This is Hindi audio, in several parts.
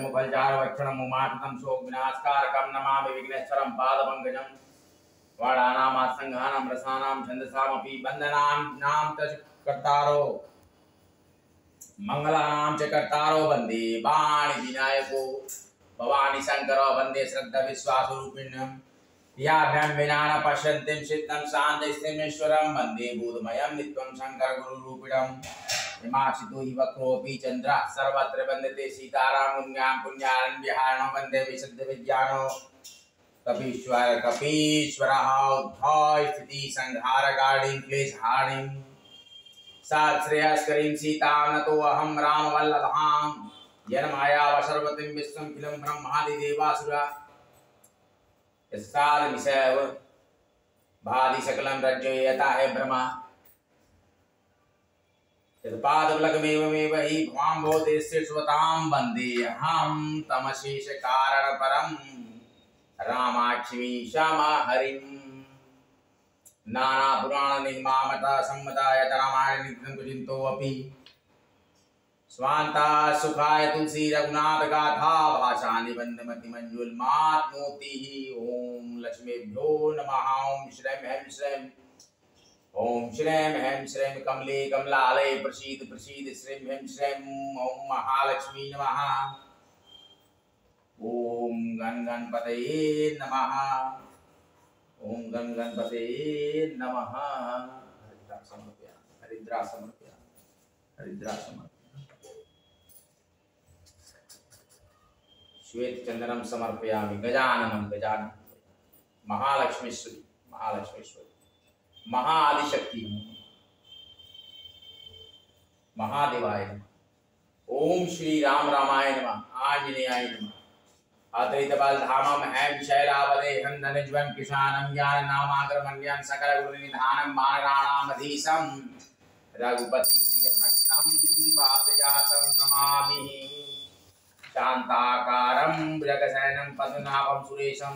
मुखलचार वक्षणम उमातम शोक विनाशकारकम नमामि विघ्नेश्वरम पादपंकजम वाणानामासंघानां रसानां छंदसामपि वंदनां नाम तज कर्तारो मंगलानां च कर्तारो वंदे वाणी विनायको भवानी शंकरो वंदे श्रद्धा विश्वास रूपिण्यं याभ्यां विना न पश्यन्तीं सिद्धं शान्तिस्थिमेश्वरं वंदे बोधमयं नित्यं शंकर गुरु रूपिणं हिमाशितो हि वक्रोऽपि चन्द्रः सर्वत्र वन्दते सीताराम पुण्यां पुण्यान् विहारणं वन्दे विशुद्ध विज्ञानो कपीश्वरः उद्भव स्थिति संहारकारिणीं क्लेशहारिणीं साश्रेयस्करीं सीतां नतो अहं रामवल्लभां येन माया सर्वतिं विश्वं खिलं ब्रह्मादिदेवासुरा यस्तादमिषैव भाति सकलं रज्जयता है ब्रह्मा यत्पादफलकमेवमेव हि भवाम्भोदेस्य स्वतां वन्दे अहं तमशेष कारणपरं रामाक्षिमी श्यामा हरिं नाना पुराण निर्मामता सम्मताय रामायण नित्यं कुचिन्तोऽपि स्वान्ता सुखाय तुलसी रघुनाथ गाथा भाषा निबंध मति मंजुल मातमोति ओम लक्ष्मीभ्यो नमः ओम श्रीं ह्रीं श्रीं ओम श्रीं ह्रीं श्रीं कमले कमलालय प्रसीद प्रसीद श्रीं ह्रीं श्रीं ओम महालक्ष्मी नमः ओम गण गणपतये नमः ओम गण गणपतये नमः हरिद्रा समर्पयामि हरिद्रा समर्पयामि हरिद्रा समर्पयामि श्वेत चंदनम समर्पयामि गजाननम गजानन महालक्ष्मीश्वरी महालक्ष्मीश्वरी महाआदिशक्ति महादेवाय नमः ओम श्री राम रामाय नमः आंजनेयाय नमः अद्वैत बल धामम हैम शैलावदे हंदनिज्वं किशानं ज्ञान नामाग्रमण्यं सकल गुरु निधानं मानराणामधीशं रघुपति प्रिय भक्तं वातजातं नमामि शांताकारं भुजगशयनं पद्मनाभं सुरेशं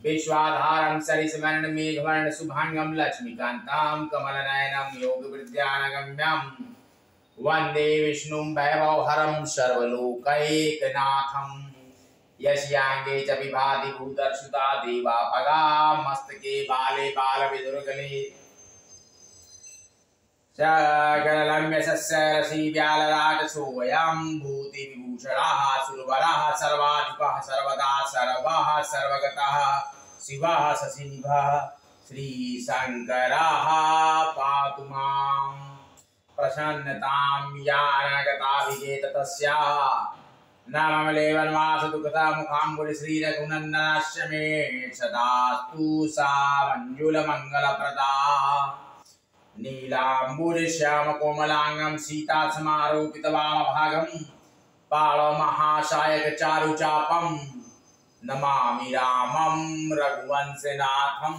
विश्वाधारं सरिसमरणं मेघवर्णं शुभांगं लक्ष्मीकान्तं कमलनयनं योगविद्यानगम्यं वन्दे विष्णुं वैभवहरं सर्वलोकैकनाथं यस्यांगे च विभाति भूतर्षुता देवापगा मस्तके बाले बालविदुर्गले सकलम्यसस्यरसी व्यालराटसोऽयं भूतिविभूषणाः सुरवरः सर्वाधिपः सर्वदा सर्वः सर्वगतः शिवः शशिनिभः श्रीशङ्करः पातु मां प्रसन्नतां यानगताभिजेत तस्याः नामलेवन्वासदुःखता मुखाम्बुज श्रीरघुनन्दनस्य मे सदास्तु सा मञ्जुलमङ्गलप्रदा नीलाम्बुजश्याम कोमलांगं सीता समारोपित वामभागं पाणौ महाशायक चारुचापं नमामि रामं रघुवंशनाथं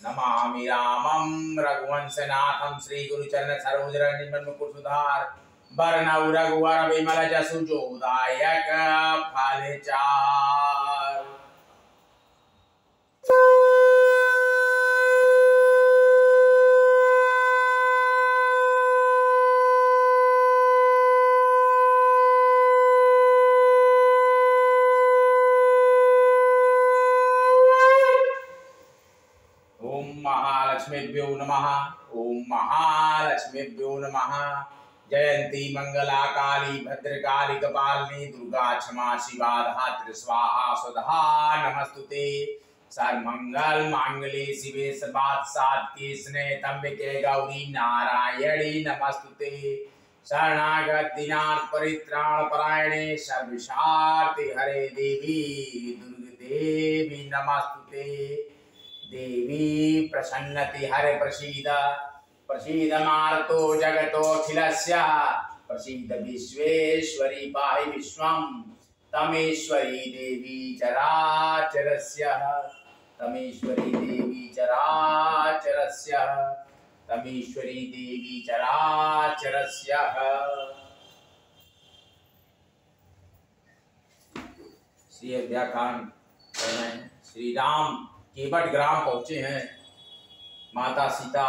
नमामि रामं रघुवंशनाथं श्री गुरुचरण सरोज रंजन सुधार बरनौ रघुवर विमल जसु जोदायक फलचार महालक्ष्मीभ्यो नमः ओम महालक्ष्मीभ्यो नमः जयंती मंगला काली भद्रकाली कपालिनी दुर्गा क्षमा शिवा धात्री स्वाहा स्वधा नमस्तुते सर्वमंगल मांगल्ये शिवे सर्वार्थ साधिके स्नेहतंबिके गौरी नारायणी नमस्तुते शरणागत दीनार्थ परित्राण परायणे सर्वशार्ति हरे देवी दुर्गे देवी नमस्तुते देवी प्रसन्नति हरे प्रसीद प्रसीद मार्तो जगतोऽखिलस्य प्रसीद विश्वेश्वरी पाहि विश्वं तमेश्वरी देवी चराचरस्य तमेश्वरी देवी चराचरस्य तमेश्वरी देवी चराचरस्य श्री अयोध्याकांड श्री राम केवट ग्राम पहुंचे हैं। माता सीता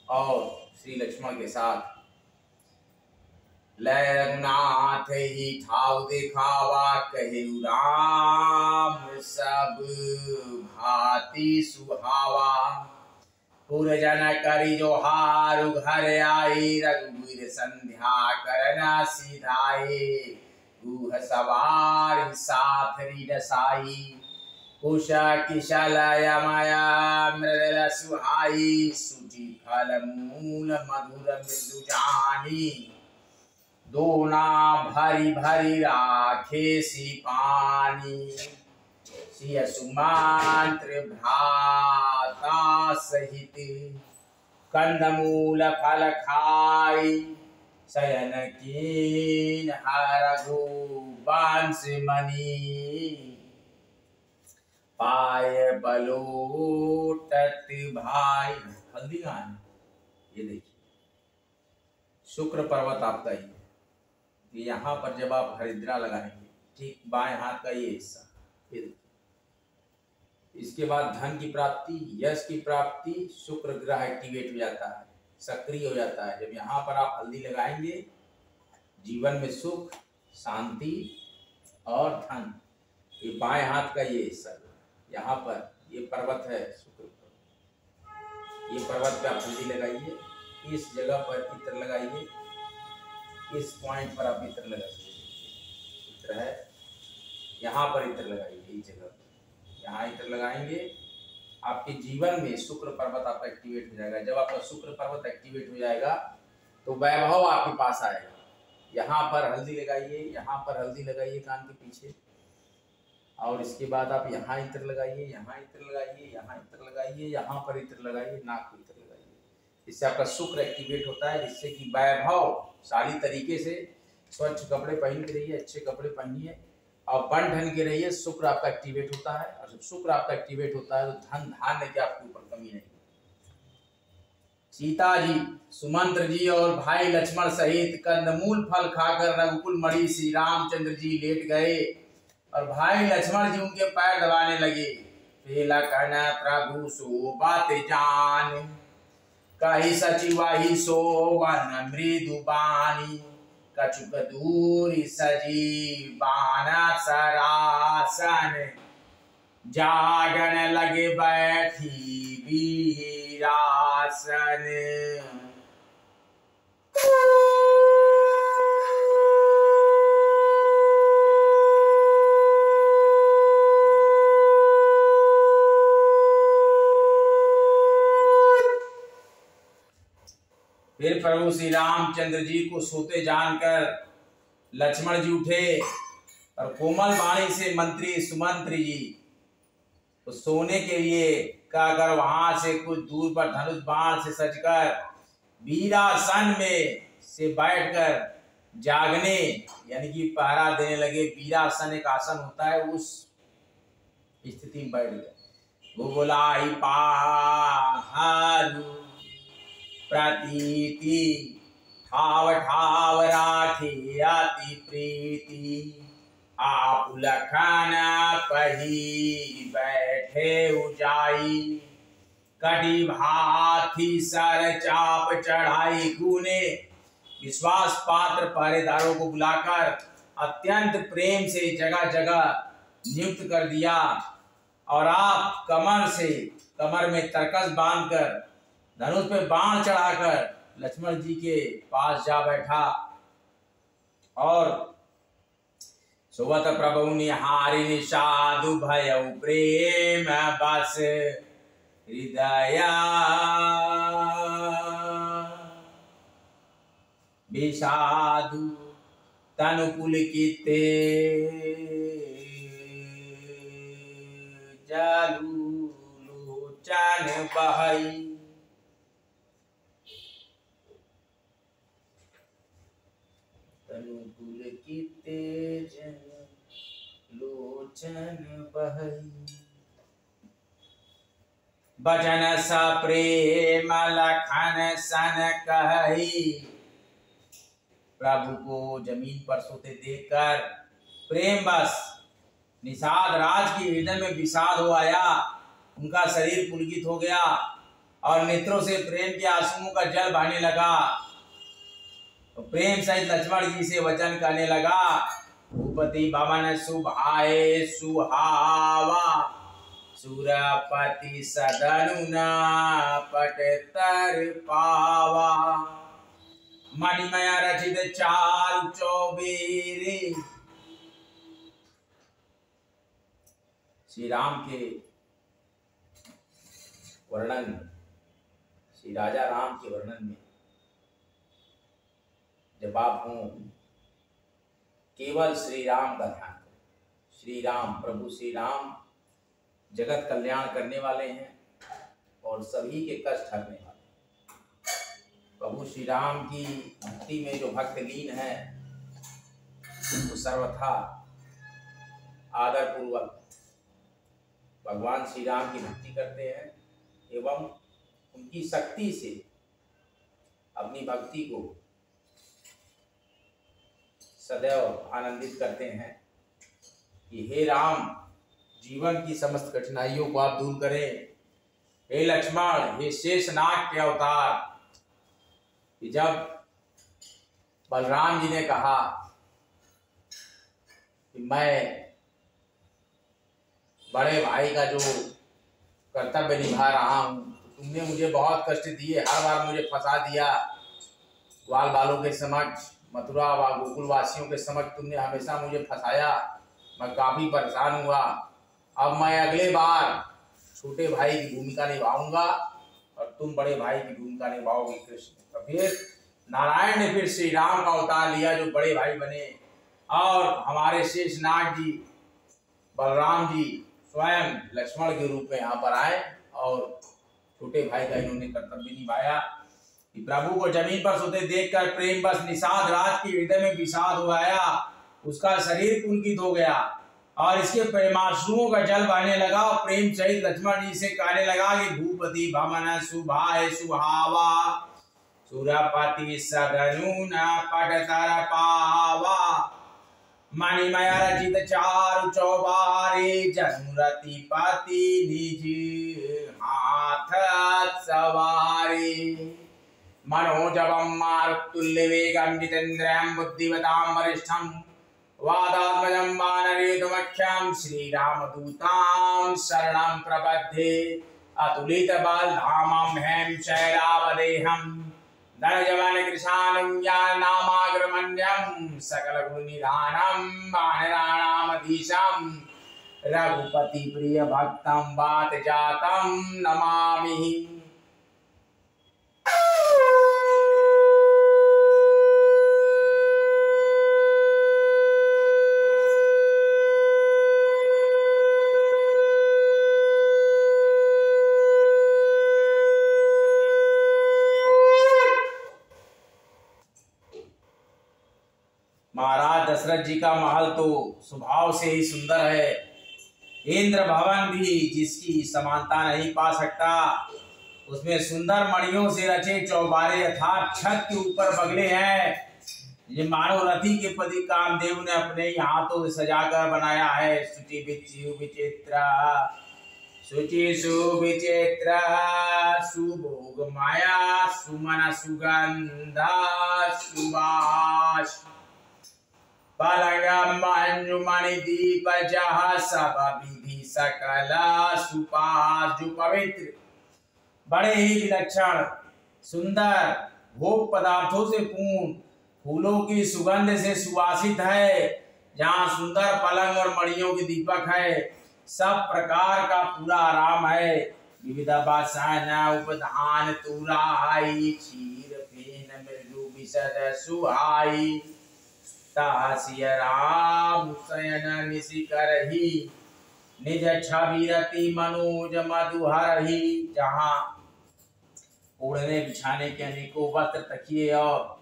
और श्री लक्ष्मण के साथ लय रघुनाथ ही ठाव दिखावा, कहे राम सब भांति सुहावा। पुरजन करी जो हारु घर आई, रघुवीर संध्या करना सिधाए। गुह सवार साथरी रसाई, कुशा किशल यमया मृदल सुहाई। सुचि फल मूल मधुर मृदु जानी, दोना भरी भरी राखे सी पानी। सिय सुमंत्र भ्राता सहित, कंदमूल फल खाई। शयन कीन रघुवंश मणि, पाय बलोटत भाई। हल्दी कहाँ है? ये देखिए, शुक्र पर्वत आपका ये यहाँ पर जब आप हरिद्रा लगाएंगे, ठीक बाएं हाथ का ये हिस्सा, ये देखिए। इसके बाद धन की प्राप्ति, यश की प्राप्ति, शुक्र ग्रह एक्टिवेट हो जाता है, सक्रिय हो जाता है। जब यहाँ पर आप हल्दी लगाएंगे, जीवन में सुख, शांति और धन। ये बाएं हाथ का ये हिस्सा, यहाँ पर ये पर्वत है शुक्र पर्वत। ये पर्वत पे आप हल्दी लगाइए, इस जगह पर इत्र लगाइए, इस पॉइंट पर आप इत्र लगाइए। इत्र है, यहाँ पर इत्र लगाइए, इस जगह यहाँ इत्र लगाएंगे, आपके जीवन में शुक्र पर्वत आपका एक्टिवेट हो जाएगा। जब आपका शुक्र पर्वत एक्टिवेट हो जाएगा तो वैभव आपके पास आएगा। यहाँ पर हल्दी लगाइए, यहाँ पर हल्दी लगाइए कान के पीछे, और इसके बाद आप यहाँ इत्र लगाइए, यहाँ इत्र लगाइए, यहाँ इत्र लगाइए, यहाँ पर इत्र लगाइए, नाक पर इत्र लगाइए। इससे आपका शुक्र एक्टिवेट होता है, जिससे कि वैभवशाली तरीके से स्वच्छ कपड़े पहन के रहिए, अच्छे कपड़े पहनिए और बन ढन के रहिए। शुक्र आपका एक्टिवेट होता है, और जब शुक्र आपका एक्टिवेट होता है तो धन धान्य की आपके ऊपर कमी नहीं। सीता जी, सुमंत्र जी और भाई लक्ष्मण सहित कंदमूल फल खाकर रघुकुल मणि श्री रामचंद्र जी लेट गए, और भाई लक्ष्मण जी उनके पैर दबाने लगे। लखन प्रभु सो बात जान, कही सचिवाही सोवन मृदु बानी। कछुक दूरी सजी बाना सरासन, जागन लगे बैठी वीरासन। फिर प्रभु श्री रामचंद्र जी को सोते जानकर लक्ष्मण जी उठे और कोमल वाणी से मंत्री सुमंत्री जी तो सोने के लिए कहकर वहां से कुछ दूर पर धनुष बाण से सजकर वीरासन में से बैठकर जागने यानी कि पहरा देने लगे। वीरासन एक आसन होता है, उस स्थिति में बैठ गए। भूगोलाई पाहारू प्रतीति, ठाव ठाव राखे अति प्रीति। आप लखन पही बैठे उजाई, कटी भाथी सर चाप चढ़ाई। गुने विश्वास पात्र पहरेदारों को बुलाकर अत्यंत प्रेम से जगह जगह नियुक्त कर दिया, और आप कमर में तरकस बांधकर धनुष पे बाण चढ़ाकर लक्ष्मण जी के पास जा बैठा। और सुवत प्रभु निहारी निषादु भय प्रेम बस हृदय विषादु तनु पुलकिते जलु लोचन बहई। तनु पुलकिते लोचन बहई। भजन स प्रेम लखन सन कही। प्रभु को जमीन पर सोते देखकर प्रेम बस निषाद राज की हृदय में विषाद हो आया। उनका शरीर पुलकित हो गया और नेत्रों से प्रेम के आंसुओं का जल बहने लगा। तो प्रेम सहित लक्ष्मण जी से वचन करने लगा, भूपति भवन सुभाए सुहावा, सुरपति सदनु न पट तर पावा, मणिमय रचित चाल चौबेरे। श्री राम के वर्णन में, श्री राजा राम के वर्णन में जब आप हों, केवल श्री राम का ध्यान करें। श्री राम, प्रभु श्री राम जगत कल्याण करने वाले हैं और सभी के कष्ट हरने वाले हैं। प्रभु श्री राम की भक्ति में जो भक्त लीन है उनको सर्वथा आदर पूर्वक भगवान श्री राम की भक्ति करते हैं एवं उनकी शक्ति से अपनी भक्ति को सदैव आनंदित करते हैं कि हे राम, जीवन की समस्त कठिनाइयों को आप दूर करें। हे लक्ष्मण, हे शेषनाग के अवतार। कि जब बलराम जी ने कहा कि मैं बड़े भाई का जो कर्तव्य निभा रहा हूँ, तुमने मुझे बहुत कष्ट दिए, हर बार मुझे फंसा दिया, ग्वाल बालों के समक्ष, मथुरा व गोकुल वासियों के समक्ष तुमने हमेशा मुझे फंसाया, मैं काफी परेशान हुआ। अब मैं अगले बार छोटे भाई की भूमिका निभाऊंगा और तुम बड़े भाई की भूमिका निभाओगे कृष्ण। तो फिर नारायण ने फिर श्री राम का अवतार लिया जो बड़े भाई बने और हमारे शेषनाग जी, बलराम जी स्वयं लक्ष्मण के रूप में यहाँ पर आए और छोटे भाई का इन्होंने कर्तव्य निभाया। कि प्रभु को जमीन पर सोते देखकर प्रेम बस निषाद राज के हृदय में विषाद हो आया, उसका शरीर पुलकित हो गया और इसके प्रेमाश्रुओं का जल बहने लगा और प्रेम सहित लक्ष्मण जी से कहने लगा कि भूपति भवन सुभाए सुहावा, सुरपति सदनु न पट तर पावा, मणिमय रचित चारु चौबारे, जनुरति पति निज हाथ सवारे, मनोजवम मारुतुल्य वेगम जितेन्द्रियं बुद्धिमतां वरिष्ठं, वादात्मजं वानरेदुमख्यं, श्रीरामदूतां शरणं प्रपद्ये, अतुलित बलधामं हेम शैलावदेहं, धनजवन कृशानं ज्ञाननामाग्रमण्यं, सकल गुण निधानं वानराणामधीशं, रघुपति प्रिय भक्तं वात जातं नमामि। महाराज दशरथ जी का महल तो स्वभाव से ही सुंदर है, इंद्र भवन भी जिसकी समानता नहीं पा सकता। उसमें सुंदर मणियों से रचे चौबारे अर्थात छत के ऊपर बगले हैं। ये मानव रथी के पति कामदेव ने अपने हाथों से सजाकर बनाया है। शुचि विचित्र शुचि सुविचित्र सुभोग माया सुमन सुगंधा सुवास पलंग मंजुमणि दीप जहा सब विधि सकल सुपास। जो पवित्र, बड़े ही विलक्षण, सुंदर, भोग पदार्थों से पूर्ण, फूलों की सुगंध से सुवासित है, जहाँ सुंदर पलंग और मणियों की दीपक है, सब प्रकार का पूरा आराम है। विविध बासन उपधान तुराई, क्षीर फेन मृदु विशद सुहाई, तासिय राम शयन निशि करही, निज छवि रति मनोज मधुहरही। जहाँ ओढ़ने बिछाने के अनेकों वस्त्र, तकिए और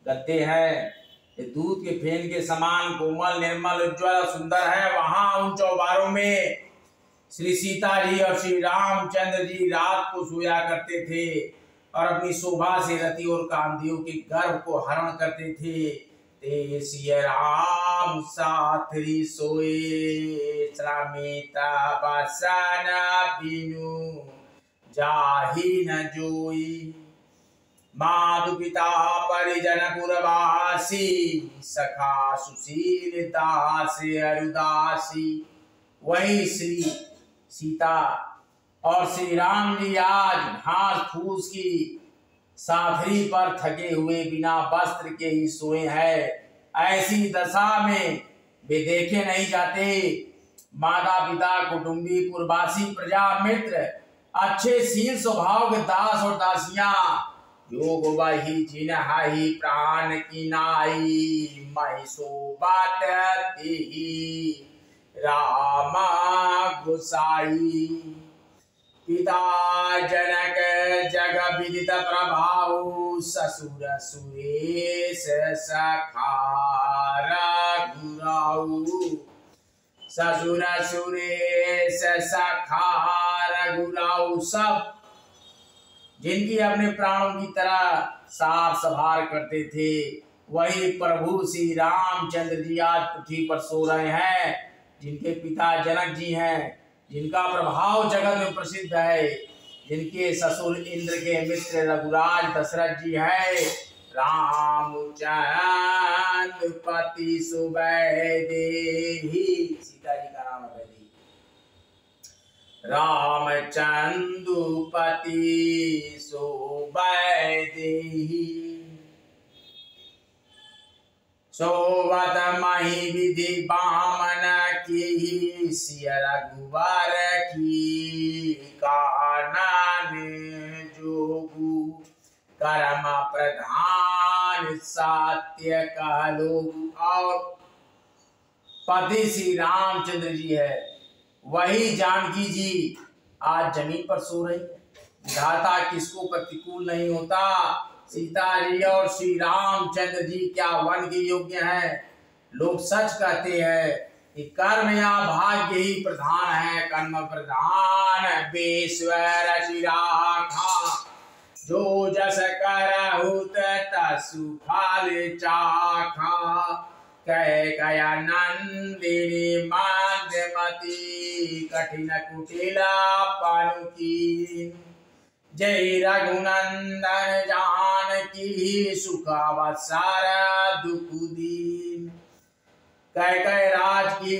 गद्दे हैं, ये दूध के फेन के समान कोमल, निर्मल, उज्ज्वल सुंदर है। वहां उन चौबारों में श्री सीता जी और श्री रामचंद्र जी रात को सोया करते थे और अपनी शोभा से रति और कामदेव के गर्भ को हरण करते थे। ते सिय राम साथरी सोए, श्रमिता बसन बिनु जाहि न जोई। मातु पिता परिजन पुरवासी, सखा सुशील दासी अरुदासी। वही श्री सीता और श्री राम जी आज घास फूस की साधरी पर थके हुए बिना वस्त्र के ही सोए हैं। ऐसी दशा में वे देखे नहीं जाते। माता पिता कुटुंबी पुरवासी प्रजा मित्र अच्छे शील स्वभाव के दास और दासियां योग वही जिन्हाई प्राण की नाई महिषो बात रामा गुसाई। पिता जनक जग विदित प्रभाव ससुर सुरेश सखा रघुराऊ। ससुर सुरेश सखा रघुराऊ सब जिनकी अपने प्राणों की तरह सार संभाल करते थे, वही प्रभु श्री रामचंद्र जी आज पृथ्वी पर सो रहे हैं। जिनके पिता जनक जी हैं, जिनका प्रभाव जगत में प्रसिद्ध है, जिनके ससुर इंद्र के मित्र रघुराज दशरथ जी हैं। रामचंद्र पति सुवैदेही, सीता जी का नाम है वैदेही। रामचंद्र पति सुवैदेही सोवत मही विधि बामन की सिय रघुवर की कानन जोगु कर्म प्रधान सत्य कहलो। और पति श्री रामचंद्र जी है, वही जानकी जी आज जमीन पर सो रही है। विधाता किसको प्रतिकूल नहीं होता। सीता जी और श्री रामचंद्र जी क्या वन के योग्य हैं। लोग सच कहते हैं कि कर्म या भाग्य ही प्रधान है। कर्म प्रधान बेश्वर शिराखा, जो जस करहुत तसु फल चाखा। कह कया नंदिनी मंदमती, कठिन कुटिला पनुकी। जय रघुनंदन जानकी, सुखावसर दुख दीन। कैकेयी राज की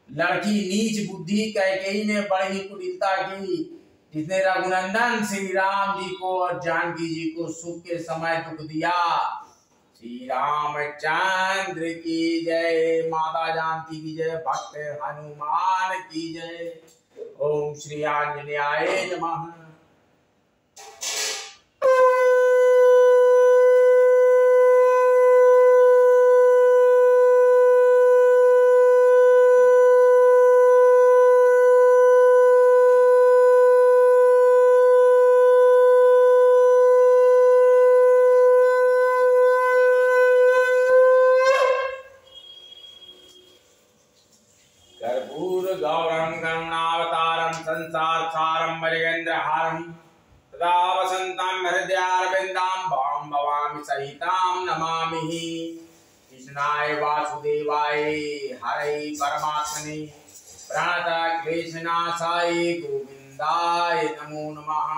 लड़की नीच बुद्धि कैकेयी ने बड़ी कुटिलता की, जिसने रघुनंदन श्री राम जी को और जानकी जी को सुख के समय दुख दिया। श्री रामचंद्र की जय, माता जानकी की जय, भक्त हनुमान की जय। ओम श्री आंजनेयाय नमः। कर्पूर गौरम करुणावतारम संसार सारम भजेन्द्रहारम सदा वसंतम हृदयारविंदां भवामि सहितां नमामि। कृष्णाय वासुदेवाय हरे परमात्मने प्रणत क्लेशनाशाय गोविंदाय नमो नमः।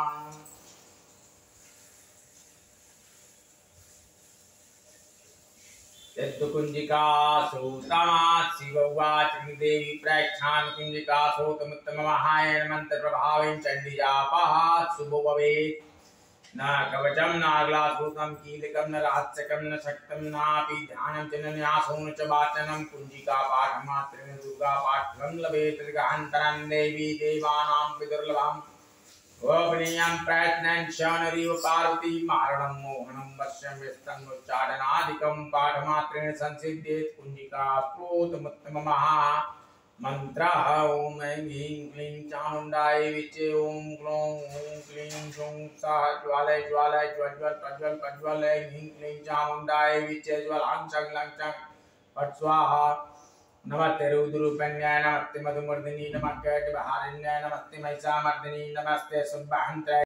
कुंजिका सोतमा शिववाच देवी प्रेक्षान कुंजिका सोतमुत्तम महायन मंत्र प्रभावेन चंडीजापः शुभो भवेत्। न कवचम नागलासूतम कीलकम न रहस्यकम न शक्तम नापि ध्यानं च न न्यासो न च वाचनं। कुंजिका पाठमात्रेण दुर्गा पाठं लभेत गहन्तरं देवी देवानां विदुर्लभम्। गोपनीयं प्रयत्नं शौनरीव पार्वती मारणं मोहनं वश्यं व्यस्तमुच्चाटनादिकं पाठमात्रेण संसिद्ध्येत्। कुंजिका स्फोटमुत्तमः मंत्रः। ओम ऐं ह्रीं क्लीं चामुण्डायै विच्चे ओम ग्लौं ॐ क्लीं श्रूं सः ज्वालय ज्वालय ज्वलज्वल प्रज्वल प्रज्वल। ऐं ह्रीं क्लीं चामुण्डायै विच्चे ज्वलां शं लं चं फट् स्वाहा। नमस्ते रुद्ररूपिण्याय नमस्ते मधुमर्दिनी नमः कैटभारिण्याय नमस्ते महिषामर्दिनी नमस्ते शुम्भहन्त्रै।